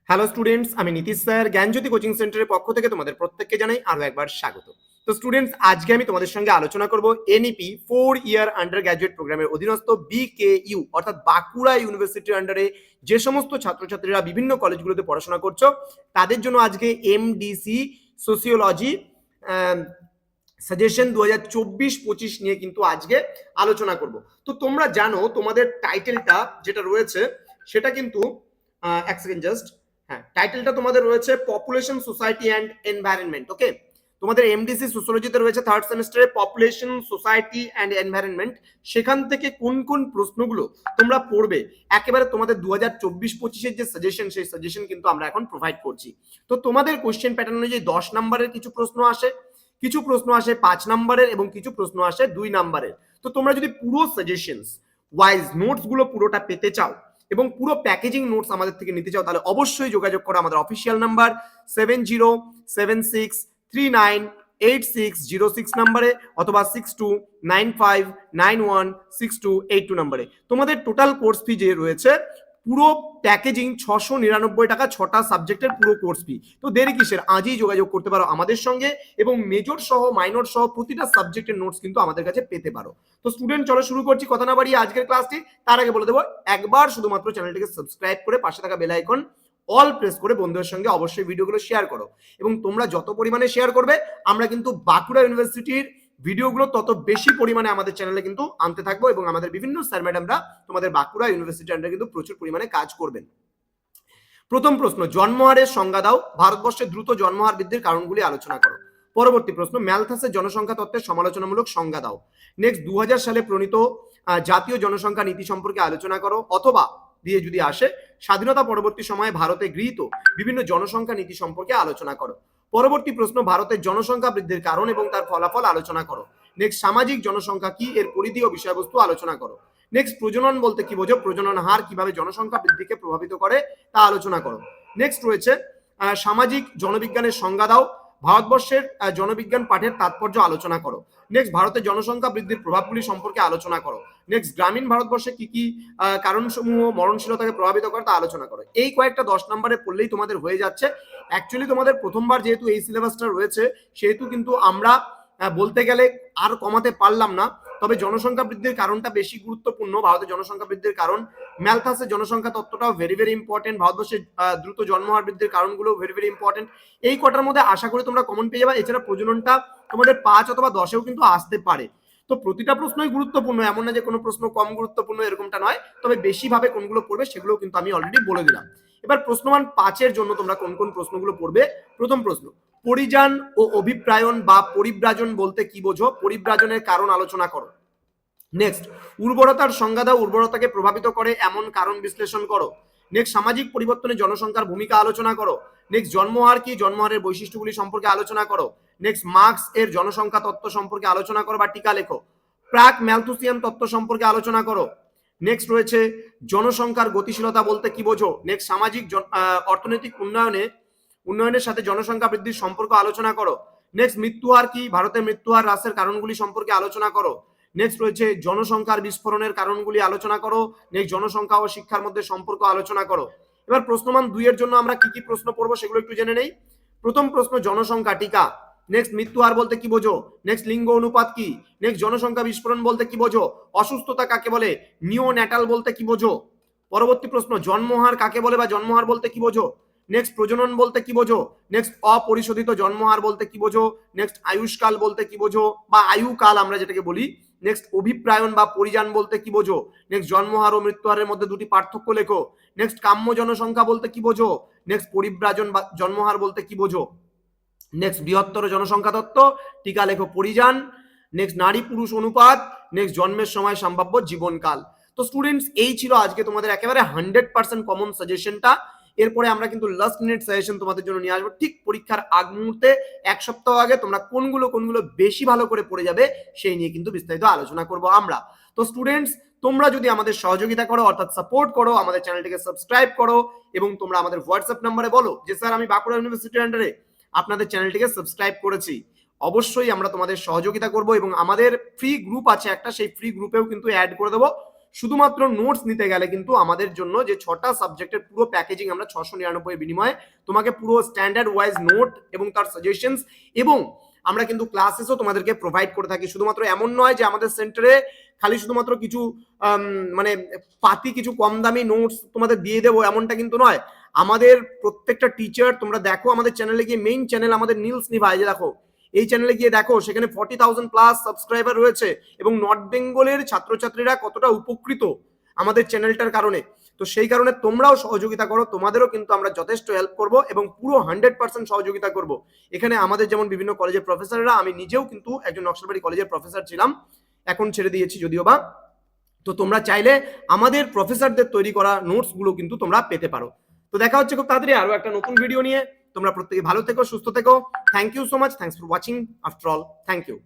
Hello students, আমি Nitish sir জ্ঞানজ্যোতি coaching সেন্টারের পক্ষ থেকে তোমাদের প্রত্যেককে জানাই আরো একবার স্বাগত। তো স্টুডেন্টস, আজকে আমি তোমাদের সঙ্গে আলোচনা করব এনইপি 4 ইয়ার আন্ডার গ্র্যাজুয়েট প্রোগ্রামের অধীনস্থ বিকেইউ অর্থাৎ বাঁকুড়া ইউনিভার্সিটির আন্ডারে যে সমস্ত ছাত্রছাত্রীরা বিভিন্ন কলেজগুলোতে পড়াশোনা করছো তাদের জন্য আজকে এমডিসি সোসিওলজি সাজেশন 2024-25 নিয়ে কিন্তু আজকে আলোচনা করব। তো তোমরা জানো তোমাদের টাইটেলটা যেটা রয়েছে সেটা কিন্তু এক সেকেন্ড জাস্ট, হ্যাঁ, টাইটেলটা তোমাদের রয়েছে পপুলেশন সোসাইটি অ্যান্ড এনভায়রনমেন্ট। ওকে, তোমাদের এমডিসি সোসিওলজিতে রয়েছে থার্ড সেমিস্টারে পপুলেশন সোসাইটি অ্যান্ড এনভায়রনমেন্ট। সেখান থেকে কোন কোন প্রশ্নগুলো তোমরা পড়বে একেবারে তোমাদের 2024-25-এর যে সাজেশন, সেই সাজেশন কিন্তু আমরা এখন প্রোভাইড করছি। তো তোমাদের কোশ্চেন প্যাটার্ন অনুযায়ী 10 নম্বরের কিছু প্রশ্ন আসে, কিছু প্রশ্ন আসে 5 নম্বরের এবং কিছু প্রশ্ন আসে 2 নম্বরের। তো তোমরা যদি পুরো সাজেশনস ওয়াইজ নোটস গুলো পুরোটা পেতে চাও এবং পুরো প্যাকেজিং নোটস আমাদের থেকে নিতে চাও তাহলে অবশ্যই যোগাযোগ করো আমাদের অফিসিয়াল নাম্বার 7076398606 নম্বরে অথবা 6295916282 নম্বরে। তোমাদের টোটাল কোর্স ফি যে রয়েছে পুরো প্যাকেজিং 699 টাকা, 6টা সাবজেক্টের পুরো কোর্স ফি। তো দেরি কিসের, আজই যোগাযোগ করতে পারো আমাদের সঙ্গে এবং মেজর সহ মাইনর সহ প্রতিটা সাবজেক্টের নোটস কিন্তু আমাদের কাছে পেতে পারো। তো স্টুডেন্ট, চলো শুরু করছি, কথা না বাড়িয়ে আজকের ক্লাসটি। তার আগে বলে দেবো, একবার শুধুমাত্র চ্যানেলটিকে সাবস্ক্রাইব করে পাশে থাকা বেল আইকন অল প্রেস করে বন্ধুদের সঙ্গে অবশ্যই ভিডিওগুলো শেয়ার করো। এবং তোমরা যত পরিমাণে শেয়ার করবে আমরা কিন্তু বাঁকুড়া ইউনিভার্সিটির ভিডিওগুলো তত বেশি পরিমাণে আমাদের চ্যানেলে কিন্তু আনতে থাকবো এবং আমাদের বিভিন্ন স্যার ম্যাডামরা তোমাদের বাঁকুড়া ইউনিভার্সিটি আন্ডারে কিন্তু প্রচুর পরিমাণে কাজ করবেন। প্রথম প্রশ্ন, জন্মহারের সংজ্ঞা দাও। ভারতবর্ষের দ্রুত জন্মহার বৃদ্ধির কারণগুলি আলোচনা করো। পরবর্তী প্রশ্ন, ম্যালথাসের জনসংখ্যা তত্ত্বের সমালোচনামূলক সংজ্ঞা দাও। নেক্সট, 2000 সালে প্রণীত জাতীয় জনসংখ্যা নীতি সম্পর্কে আলোচনা করো। অথবা দিয়ে যদি আসে, স্বাধীনতা পরবর্তী সময়ে ভারতে গৃহীত বিভিন্ন জনসংখ্যা নীতি সম্পর্কে আলোচনা করো। পরবর্তী প্রশ্ন, ভারতের জনসংখ্যা বৃদ্ধির কারণ এবং তার ফলাফল আলোচনা করো। নেক্সট, সামাজিক জনসংখ্যা কি, এর পরিধি ও বিষয়বস্তু আলোচনা করো। নেক্সট, প্রজনন বলতে কি বোঝো, প্রজনন হার কিভাবে জনসংখ্যা বৃদ্ধিকে প্রভাবিত করে তা আলোচনা করো। নেক্সট রয়েছে সামাজিক জনবিজ্ঞানের সংজ্ঞা দাও। ভারতবর্ষের জনবিজ্ঞান পাঠের তাৎপর্য আলোচনা করো। নেক্সট, ভারতের জনসংখ্যা বৃদ্ধির প্রভাবগুলি সম্পর্কে আলোচনা করো। নেক্সট, গ্রামীণ ভারতবর্ষে কি কি কারণসমূহ মরণশীলতাকে প্রভাবিত করে তা আলোচনা করো। এই কয়েকটা 10 নম্বরে পড়লেই তোমাদের হয়ে যাচ্ছে। অ্যাকচুয়ালি তোমাদের প্রথমবার যেহেতু এই সিলেবাসটা রয়েছে সেহেতু কিন্তু আমরা বলতে গেলে আর কমাতে পারলাম না, তবে জনসংখ্যা বৃদ্ধির কারণটা বেশি গুরুত্বপূর্ণ। ভারতের জনসংখ্যা বৃদ্ধির কারণ, ম্যালথাসের জনসংখ্যা তত্ত্বটাও ভেরি ভেরি ইম্পর্টেন্ট, ভারতবর্ষের দ্রুত জন্মহার বৃদ্ধির কারণগুলো ভেরি ভেরি ইম্পর্টেন্ট। এই কটার মধ্যে আশা করি তোমরা কমন পেয়ে যাবে। এছাড়া প্রজননটা তোমাদের 5 অথবা 10-এও কিন্তু আসতে পারে। তো প্রতিটা প্রশ্নই গুরুত্বপূর্ণ, এমন না যে কোনো প্রশ্ন কম গুরুত্বপূর্ণ, এরকমটা নয়, তবে বেশিভাবে কোনগুলো পড়বে সেগুলো কিন্তু আমি অলরেডি বলে দিলাম। এবার প্রশ্নমান 5-এর জন্য তোমরা কোন কোন প্রশ্নগুলো পড়বে। প্রথম প্রশ্ন, পরিযান ও অভিপ্রায়ন বা পরিব্রাজন বলতে কি বোঝো, পরিব্রাজনের কারণ আলোচনা করো। নেক্সট, উর্বরতার সংজ্ঞা দাও, উর্বরতাকে প্রভাবিত করে এমন কারণ বিশ্লেষণ করো। নেক্সট, সামাজিক পরিবর্তনে জনসংখ্যার ভূমিকা আলোচনা করো। নেক্সট, জন্মহার কি, জন্মহারের বৈশিষ্ট্যগুলি সম্পর্কে আলোচনা করো। নেক্সট, মার্কস এর জনসংখ্যা তত্ত্ব সম্পর্কে আলোচনা করো বা টিকা লেখো। প্রাক ম্যালথুসিয়ান তত্ত্ব সম্পর্কে আলোচনা করো। নেক্সট রয়েছে জনসংখ্যার গতিশীলতা বলতে কি বোঝো। নেক্সট, সামাজিক অর্থনৈতিক উন্নয়নের সাথে জনসংখ্যা বৃদ্ধির সম্পর্ক আলোচনা করো। নেক্সট, মৃত্যুহার কি, ভারতের মৃত্যুহার হ্রাসের কারণগুলি সম্পর্কে আলোচনা করো। নেক্সট রয়েছে জনসংখ্যার বিস্ফোরণের কারণগুলি আলোচনা করো। নেক্সট, জনসংখ্যা ও শিক্ষার মধ্যে সম্পর্ক আলোচনা করো। এবার প্রশ্নমান 2-এর জন্য আমরা কি কি প্রশ্ন পড়বো সেগুলো একটু জেনে নেই। প্রথম প্রশ্ন, জনসংখ্যা টিকা। নেক্সট, মৃত্যুহার বলতে কি বোঝো। নেক্সট, লিঙ্গ অনুপাত কি। নেক্সট, জনসংখ্যা বিস্ফোরণ বলতে কি বোঝো। অসুস্থতা কাকে বলে, নিওন্যাটাল বলতে কি বোঝো। পরবর্তী প্রশ্ন, জন্মহার কাকে বলে বা জন্মহার বলতে কি বোঝো। নেক্সট, প্রজনন বলতে কি বোঝো। নেক্সট, অপরিশোধিত জন্মহার বলতে কি বোঝো। নেক্সট, আয়ুষ্কাল বলতে কি বোঝো বা আয়ুকাল আমরা যেটাকে বলি। নেক্সট, অভিপ্রায়ন বা পরিযান বলতে কি বোঝো। নেক্সট, জন্মহার ও মৃত্যুহারের মধ্যে দুটি পার্থক্য লেখো। নেক্সট, কাম্য জনসংখ্যা বলতে কি বোঝো। নেক্সট, পরিব্রাজন বা জন্মহার বলতে কি বোঝো। নেক্সট, বৃহত্তর জনসংখ্যা তত্ত্ব, টিকা লেখো পরিযান। নেক্সট, নারী পুরুষ অনুপাত। নেক্সট, জন্মের সময় সম্ভাব্য জীবনকাল। তো স্টুডেন্টস, এই ছিল আজকে তোমাদের একেবারে 100% কমন সাজেশনটা। এরপরে আমরা কিন্তু লাস্ট মিনিট সাজেশন তোমাদের জন্য নিয়ে আসবো ঠিক পরীক্ষার আগ মুহূর্তে, এক সপ্তাহ আগে। তোমরা কোনগুলো কোনগুলো বেশি ভালো করে পড়ে যাবে সেই নিয়ে কিন্তু বিস্তারিত আলোচনা করব আমরা। তো স্টুডেন্টস, তোমরা যদি আমাদের সহযোগিতা করো অর্থাৎ সাপোর্ট করো, আমাদের চ্যানেলটিকে সাবস্ক্রাইব করো এবং তোমরা আমাদের হোয়াটসঅ্যাপ নাম্বারে বলো যে স্যার আমি বাঁকুড়া ইউনিভার্সিটির আন্ডারে আপনাদের চ্যানেলটিকে সাবস্ক্রাইব করেছি, অবশ্যই আমরা তোমাদের সহযোগিতা করব এবং আমাদের ফ্রি গ্রুপ আছে একটা, সেই ফ্রি গ্রুপেও কিন্তু অ্যাড করে দেবো। শুধুমাত্র নোটস নিতে গেলে কিন্তু আমাদের জন্য যে 6টা সাবজেক্টের পুরো প্যাকেজিং আমরা 699 বিনিময়ে তোমাকে পুরো স্ট্যান্ডার্ড ওয়াইজ নোট এবং তার সাজেশনস এবং আমরা কিন্তু ক্লাসেসও তোমাদেরকে প্রোভাইড করে থাকি। শুধুমাত্র এমন নয় যে আমাদের সেন্টারে খালি শুধুমাত্র কিছু মানে পাতি কিছু কম দামি নোটস তোমাদের দিয়ে দেবো এমনটা কিন্তু নয়। আমাদের প্রত্যেকটা টিচার, তোমরা দেখো আমাদের চ্যানেলে গিয়ে, মেইন চ্যানেল আমাদের নীলস নিভা, এই যে দেখো এই চ্যানেলে গিয়ে দেখো, সেখানে 40,000 প্লাস সাবস্ক্রাইবার রয়েছে এবং নর্থ বেঙ্গলের ছাত্রছাত্রীরা কতটা উপকৃত আমাদের চ্যানেলটার কারণে। তো সেই কারণে তোমরাও সহযোগিতা করো, তোমাদেরও কিন্তু আমরা যথেষ্ট হেল্প করব এবং পুরো 100% সহযোগিতা করব। এখানে আমাদের যেমন বিভিন্ন কলেজের প্রফেসররা, আমি নিজেও কিন্তু একজন নকশালবাড়ি কলেজের প্রফেসর ছিলাম, এখন ছেড়ে দিয়েছি যদিও বা। তো তোমরা চাইলে আমাদের প্রফেসরদের তৈরি করা নোটসগুলো কিন্তু তোমরা পেতে পারো। তো দেখা হচ্ছে খুব তাড়াতাড়ি আরো একটা নতুন ভিডিও নিয়ে। তোমরা প্রত্যেকে ভালো থেকো, সুস্থ থেকো। Thank you so much, thanks for watching after all, thank you.